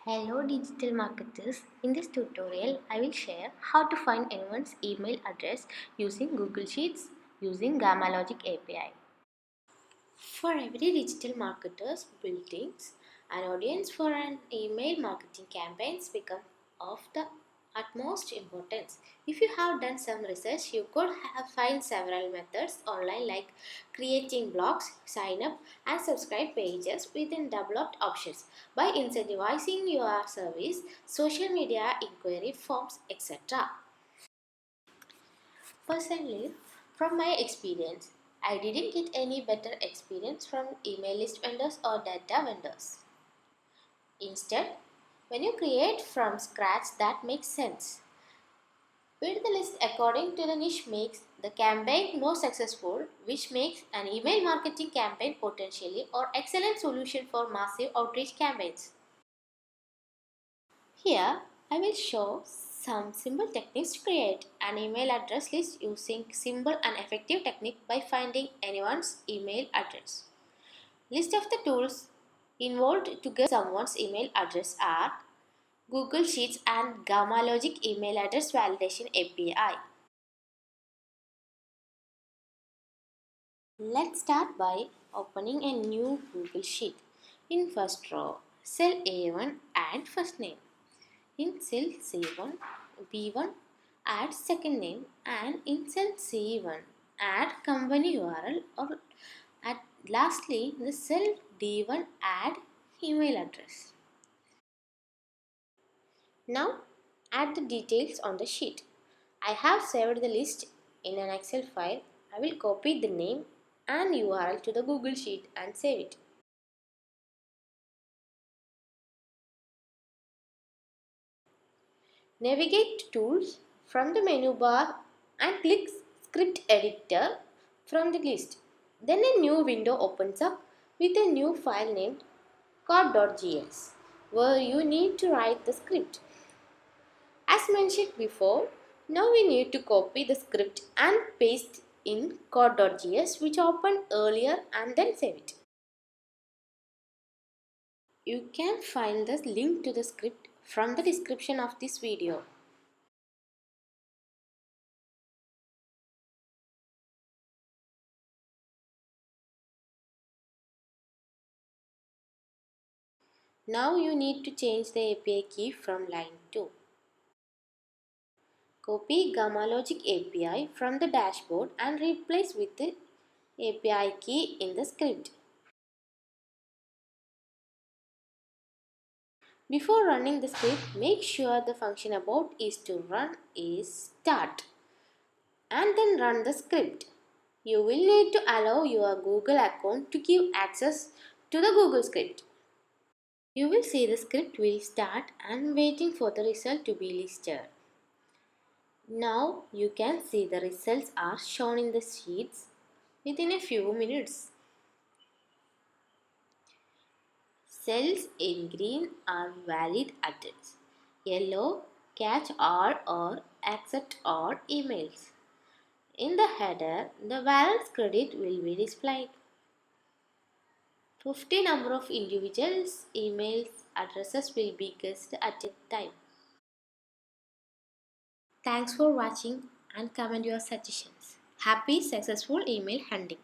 Hello digital marketers. In this tutorial, I will share how to find anyone's email address using Google Sheets using Gamalogic API. For every digital marketer's buildings, an audience for an email marketing campaigns become of the utmost importance. If you have done some research, you could have find several methods online like creating blogs, sign up and subscribe pages within developed options by incentivizing your service, social media inquiry forms, etc. Personally, from my experience, I didn't get any better experience from email list vendors or data vendors. Instead, when you create from scratch, that makes sense. Build the list according to the niche makes the campaign more successful, which makes an email marketing campaign potentially or excellent solution for massive outreach campaigns. Here, I will show some simple techniques to create an email address list using simple and effective technique by finding anyone's email address. List of the tools involved to get someone's email address are Google Sheets and Gamalogic email address validation API. Let's start by opening a new Google Sheet. In first row, cell A1 add first name. In cell C1, B1 add second name, and in cell C1 add company URL, or at lastly the cell D1 add email address. Now add the details on the sheet. I have saved the list in an Excel file. I will copy the name and URL to the Google Sheet and save it. Navigate to Tools from the menu bar and click Script Editor from the list. Then a new window opens up with a new file named code.js where you need to write the script. As mentioned before, now we need to copy the script and paste in code.js which opened earlier and then save it. You can find the link to the script from the description of this video. Now you need to change the API key from line 2. Copy Gamalogic API from the dashboard and replace with the API key in the script. Before running the script, make sure the function about is to run is start and then run the script. You will need to allow your Google account to give access to the Google script. You will see the script will start and waiting for the result to be listed. Now you can see the results are shown in the sheets within a few minutes. Cells in green are valid address. Yellow catch all or accept all emails. In the header, the balance credit will be displayed. 50 number of individuals' email addresses will be guessed at a time. Thanks for watching and comment your suggestions. Happy successful email hunting.